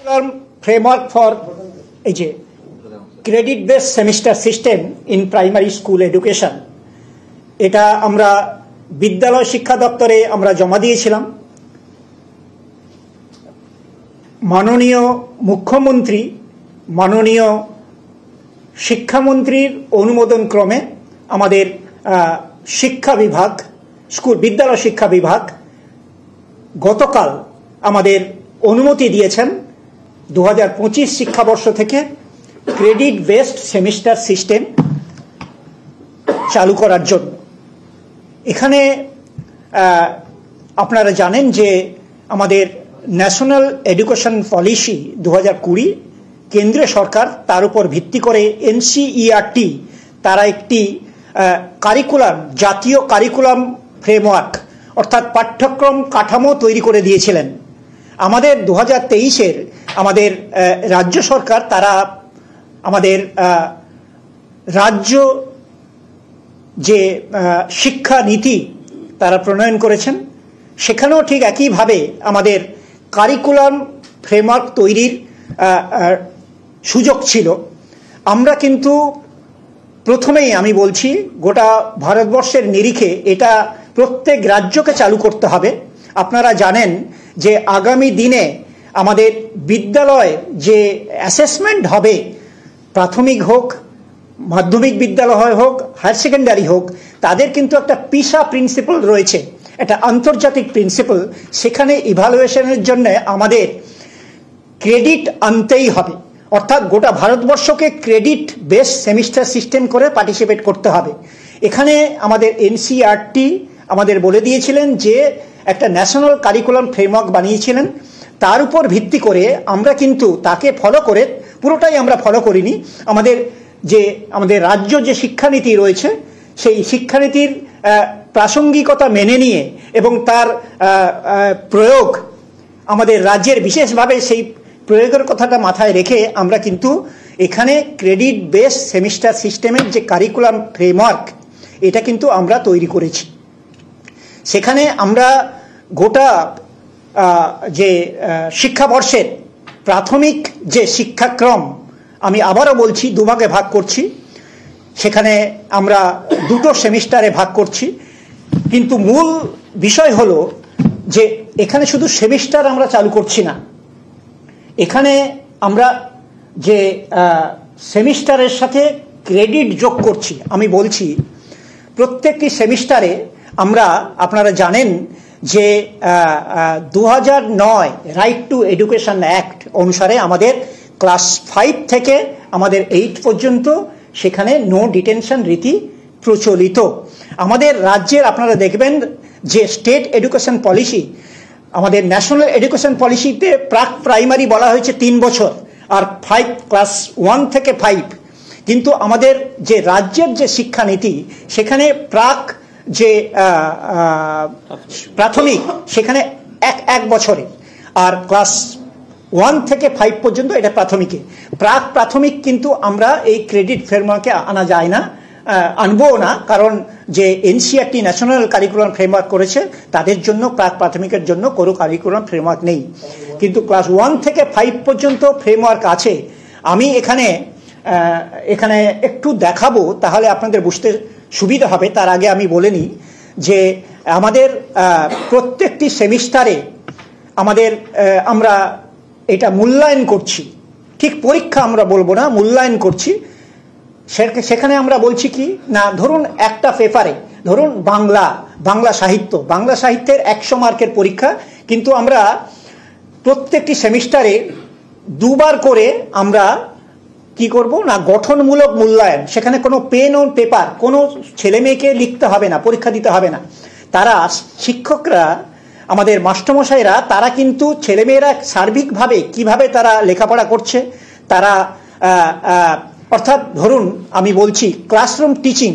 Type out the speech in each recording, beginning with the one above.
Framework for credit based semester system in primary school education এটা আমরা বিদ্যালয় শিক্ষা দপ্তরে আমরা জমা দিয়েছিলাম। মাননীয় মুখ্যমন্ত্রী মাননীয় শিক্ষামন্ত্রীর অনুমোদন ক্রমে আমাদের শিক্ষা বিভাগ স্কুল বিদ্যালয় শিক্ষা বিভাগ গতকাল আমাদের অনুমতি দিয়েছেন 2025 শিক্ষাবর্ষ থেকে ক্রেডিট বেসড সেমিস্টার সিস্টেম চালু করার জন্য। এখানে আপনারা জানেন যে আমাদের ন্যাশনাল এডুকেশন পলিসি 2020 কেন্দ্রীয় সরকার তার উপর ভিত্তি করে এনসিইআরটি তারা একটি কারিকুলাম জাতীয় কারিকুলাম ফ্রেমওয়ার্ক অর্থাৎ পাঠ্যক্রম কাঠামো তৈরি করে দিয়েছিলেন। আমাদের 2023-এর আমাদের রাজ্য সরকার তারা আমাদের রাজ্য যে শিক্ষা নীতি তারা প্রণয়ন করেছেন সেখানেও ঠিক একইভাবে আমাদের কারিকুলাম ফ্রেমওয়ার্ক তৈরির সুযোগ ছিল। আমরা কিন্তু প্রথমেই আমি বলছি গোটা ভারতবর্ষের নিরিখে এটা প্রত্যেক রাজ্যকে চালু করতে হবে। আপনারা জানেন যে আগামী দিনে আমাদের বিদ্যালয়ে যে অ্যাসেসমেন্ট হবে প্রাথমিক হোক মাধ্যমিক বিদ্যালয় হোক হায়ার সেকেন্ডারি হোক তাদের কিন্তু একটা পিসা প্রিন্সিপাল রয়েছে, একটা আন্তর্জাতিক প্রিন্সিপাল। সেখানে ইভ্যালুয়েশনের জন্য আমাদের ক্রেডিট আনতেই হবে, অর্থাৎ গোটা ভারতবর্ষকে ক্রেডিট বেস সেমিস্টার সিস্টেম করে পার্টিসিপেট করতে হবে। এখানে আমাদের এনসিইআরটি আমাদের বলে দিয়েছিলেন যে একটা ন্যাশনাল কারিকুলাম ফ্রেমওয়ার্ক বানিয়েছিলেন, তার উপর ভিত্তি করে আমরা কিন্তু তাকে ফলো করে পুরোটাই আমরা ফলো করিনি। আমাদের রাজ্য যে শিক্ষানীতি রয়েছে সেই শিক্ষানীতির প্রাসঙ্গিকতা মেনে নিয়ে এবং তার প্রয়োগ আমাদের রাজ্যের বিশেষভাবে সেই প্রয়োগের কথাটা মাথায় রেখে আমরা কিন্তু এখানে ক্রেডিট বেস সেমিস্টার সিস্টেমের যে কারিকুলাম ফ্রেমওয়ার্ক এটা কিন্তু আমরা তৈরি করেছি। সেখানে আমরা গোটা যে শিক্ষাবর্ষের প্রাথমিক যে শিক্ষাক্রম আমি আবারও বলছি দুভাগে ভাগ করছি, সেখানে আমরা দুটো সেমিস্টারে ভাগ করছি। কিন্তু মূল বিষয় হলো যে এখানে শুধু সেমিস্টার আমরা চালু করছি না, এখানে আমরা যে সেমিস্টারের সাথে ক্রেডিট যোগ করছি। আমি বলছি প্রত্যেকটি সেমিস্টারে আপনারা জানেন যে 2009 রাইট টু এডুকেশন অ্যাক্ট অনুসারে আমাদের ক্লাস 5 থেকে আমাদের 8 পর্যন্ত সেখানে নো ডিটেনশন রীতি প্রচলিত। আমাদের রাজ্যের আপনারা দেখবেন যে স্টেট এডুকেশন পলিসি আমাদের ন্যাশনাল এডুকেশন পলিসিতে প্রাক প্রাইমারি বলা হয়েছে 3 বছর আর 5 ক্লাস 1 থেকে 5, কিন্তু আমাদের যে রাজ্যের যে শিক্ষানীতি সেখানে প্রাক যে প্রাথমিক সেখানে এক বছরে আর ক্লাস 1 থেকে 5 পর্যন্ত এটা প্রাথমিকে। প্রাক প্রাথমিক কিন্তু আমরা এই ক্রেডিট ফ্রেমওয়ার্কে আনা যায় না, আনবো না, কারণ যে এনসিইআরটি ন্যাশনাল কারিকুলাম ফ্রেমওয়ার্ক করেছে তাদের জন্য প্রাক প্রাথমিকের জন্য কোনো কারিকুলাম ফ্রেমওয়ার্ক নেই, কিন্তু ক্লাস 1 থেকে 5 পর্যন্ত ফ্রেমওয়ার্ক আছে। আমি এখানে একটু দেখাবো তাহলে আপনাদের বুঝতে সুবিধা হবে। তার আগে আমি বলে নিই যে আমাদের প্রত্যেকটি সেমিস্টারে আমরা এটা মূল্যায়ন করছি, ঠিক পরীক্ষা আমরা বলবো না, মূল্যায়ন করছি। সেখানে আমরা বলছি কি না, ধরুন একটা পেপারে ধরুন বাংলা সাহিত্যের 100 মার্কের পরীক্ষা, কিন্তু আমরা প্রত্যেকটি সেমিস্টারে 2 বার করে আমরা কি করব না গঠনমূলক মূল্যায়ন। সেখানে কোনো পেন ও পেপার কোনো ছেলে মেয়েকে লিখতে হবে না, পরীক্ষা দিতে হবে না। তারা শিক্ষকরা আমাদের মাস্টারমশাইরা তারা কিন্তু ছেলেমেয়েরা সার্বিকভাবে কিভাবে তারা লেখাপড়া করছে তারা অর্থাৎ ধরুন আমি বলছি ক্লাসরুম টিচিং,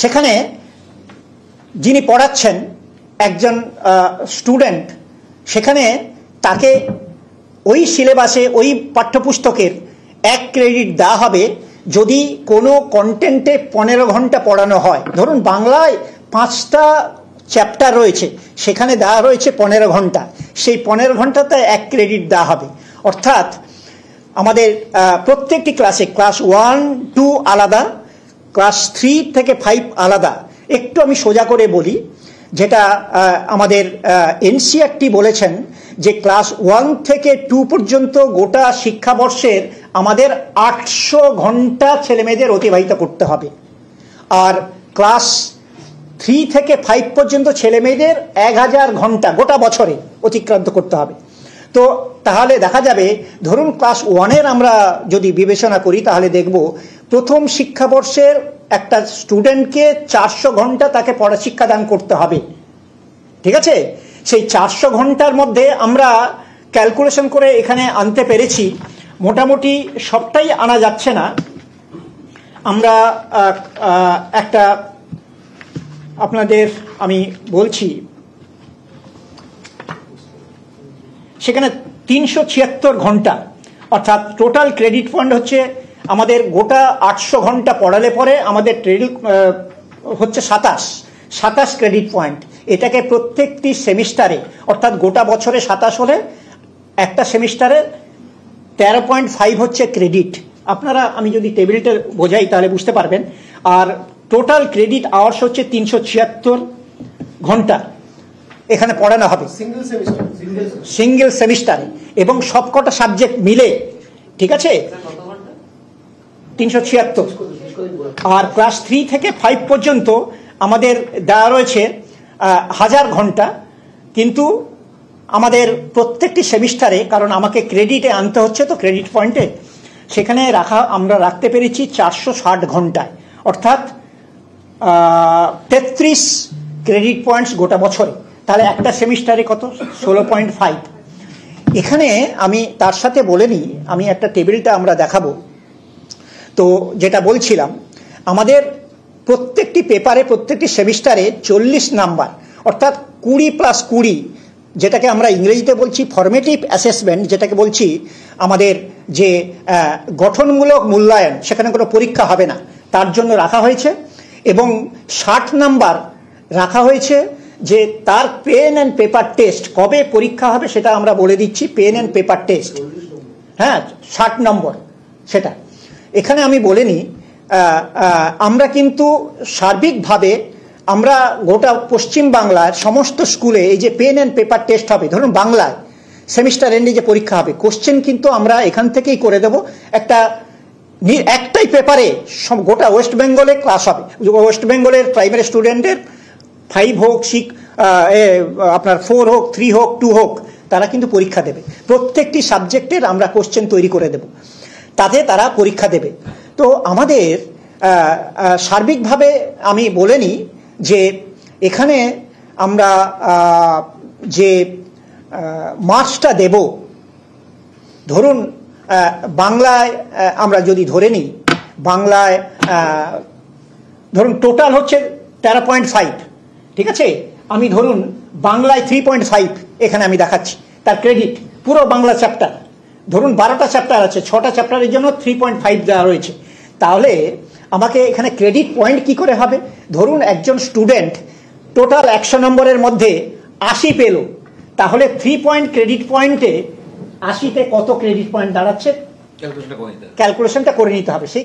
সেখানে যিনি পড়াচ্ছেন একজন স্টুডেন্ট, সেখানে তাকে ওই সিলেবাসে ওই পাঠ্যপুস্তকের 1 ক্রেডিট দেওয়া হবে যদি কোনো কন্টেন্টে 15 ঘন্টা পড়ানো হয়। ধরুন বাংলায় 5টা চ্যাপ্টার রয়েছে সেখানে দেওয়া রয়েছে 15 ঘন্টা, সেই 15 ঘন্টাতে 1 ক্রেডিট দেওয়া হবে। অর্থাৎ আমাদের প্রত্যেকটি ক্লাসে ক্লাস 1, 2 আলাদা, ক্লাস 3 থেকে 5 আলাদা। একটু আমি সোজা করে বলি, যেটা আমাদের এনসিইআরটি বলেছেন যে ক্লাস 1 থেকে 2 পর্যন্ত গোটা শিক্ষাবর্ষের আমাদের 800 ঘন্টা ছেলেমেয়েদের অতিবাহিত করতে হবে, আর ক্লাস 3 থেকে 5 পর্যন্ত ছেলেমেয়েদের 1000 ঘন্টা গোটা বছরে অতিক্রান্ত করতে হবে। তো তাহলে দেখা যাবে, ধরুন ক্লাস 1-এর আমরা যদি বিবেচনা করি তাহলে দেখব প্রথম শিক্ষাবর্ষের একটা স্টুডেন্টকে 400 ঘন্টা তাকে পড়া শিক্ষাদান করতে হবে, ঠিক আছে? সেই 400 ঘন্টার মধ্যে আমরা ক্যালকুলেশন করে এখানে আনতে পেরেছি, মোটামুটি সবটাই আনা যাচ্ছে না, আমরা একটা আপনাদের আমি বলছি, সেখানে 376 ঘন্টা, অর্থাৎ টোটাল ক্রেডিট পয়েন্ট হচ্ছে আমাদের গোটা 800 ঘন্টা পড়ালে পরে আমাদের ক্রেডিট হচ্ছে 27 ক্রেডিট পয়েন্ট। এটাকে প্রত্যেকটি সেমিস্টারে, অর্থাৎ গোটা বছরে 27 হলে একটা সেমিস্টারে 13.5 হচ্ছে ক্রেডিট। আপনারা আমি যদি টেবিলটা বোঝাই তাহলে বুঝতে পারবেন। আর টোটাল ক্রেডিট আওয়ার্স হচ্ছে 376 ঘন্টা এখানে পড়ানো হবে সিঙ্গেল সেমিস্টারে, এবং সবকটা সাবজেক্ট মিলে, ঠিক আছে, 376। আর ক্লাস 3 থেকে 5 পর্যন্ত আমাদের দেওয়া রয়েছে 1000 ঘন্টা, কিন্তু আমাদের প্রত্যেকটি সেমিস্টারে, কারণ আমাকে ক্রেডিটে আনতে হচ্ছে তো ক্রেডিট পয়েন্টে, সেখানে আমরা রাখতে পেরেছি 460 ঘন্টায়, অর্থাৎ 33 ক্রেডিট পয়েন্টস গোটা বছরে। তাহলে একটা সেমিস্টারে কত? 16.5। এখানে আমি তার সাথে বলে নিই, আমি একটা টেবিলটা আমরা দেখাবো। তো যেটা বলছিলাম, আমাদের প্রত্যেকটি পেপারে প্রত্যেকটি সেমিস্টারে 40 নাম্বার, অর্থাৎ 20+20, যেটাকে আমরা ইংরেজিতে বলছি ফরমেটিভ অ্যাসেসমেন্ট, যেটাকে বলছি আমাদের যে গঠনমূলক মূল্যায়ন, সেখানে কোনো পরীক্ষা হবে না, তার জন্য রাখা হয়েছে। এবং 60 নাম্বার রাখা হয়েছে যে তার পেন অ্যান্ড পেপার টেস্ট, কবে পরীক্ষা হবে সেটা আমরা বলে দিচ্ছি, পেন অ্যান্ড পেপার টেস্ট, হ্যাঁ 60 নম্বর সেটা। এখানে আমি বলে নিই, আমরা কিন্তু সার্বিকভাবে আমরা গোটা পশ্চিম বাংলার সমস্ত স্কুলে এই যে পেন অ্যান্ড পেপার টেস্ট হবে, ধরুন বাংলায় সেমিস্টার এন্ডে যে পরীক্ষা হবে, কোশ্চেন কিন্তু আমরা এখান থেকেই করে দেব। একটাই পেপারে গোটা ওয়েস্ট বেঙ্গলে ক্লাস হবে, ওয়েস্ট বেঙ্গলের প্রাইমারি স্টুডেন্টের 5 হোক, আপনার 4 হোক, 3 হোক, 2 হোক, তারা কিন্তু পরীক্ষা দেবে। প্রত্যেকটি সাবজেক্টের আমরা কোশ্চেন তৈরি করে দেব, তাতে তারা পরীক্ষা দেবে। তো আমাদের সার্বিকভাবে আমি বলে নিই যে এখানে আমরা যে মার্কসটা দেব, ধরুন বাংলায় আমরা যদি ধরে নিই, বাংলায় ধরুন টোটাল হচ্ছে 13.5, ঠিক আছে? আমি ধরুন বাংলায় 3.5 এখানে আমি দেখাচ্ছি, তার ক্রেডিট পুরো বাংলা চ্যাপ্টার, ধরুন 12টা চ্যাপ্টার আছে, 6টা চ্যাপ্টারের জন্য 3.5 দেওয়া রয়েছে। তাহলে আমাকে এখানে ক্রেডিট পয়েন্ট কি করে হবে? ধরুন একজন স্টুডেন্ট টোটাল 100 নম্বরের মধ্যে 80 পেল, তাহলে 3 পয়েন্ট ক্রেডিট পয়েন্টে 80তে কত ক্রেডিট পয়েন্ট দাঁড়াচ্ছে, ক্যালকুলেশনটা করে নিতে হবে। সেই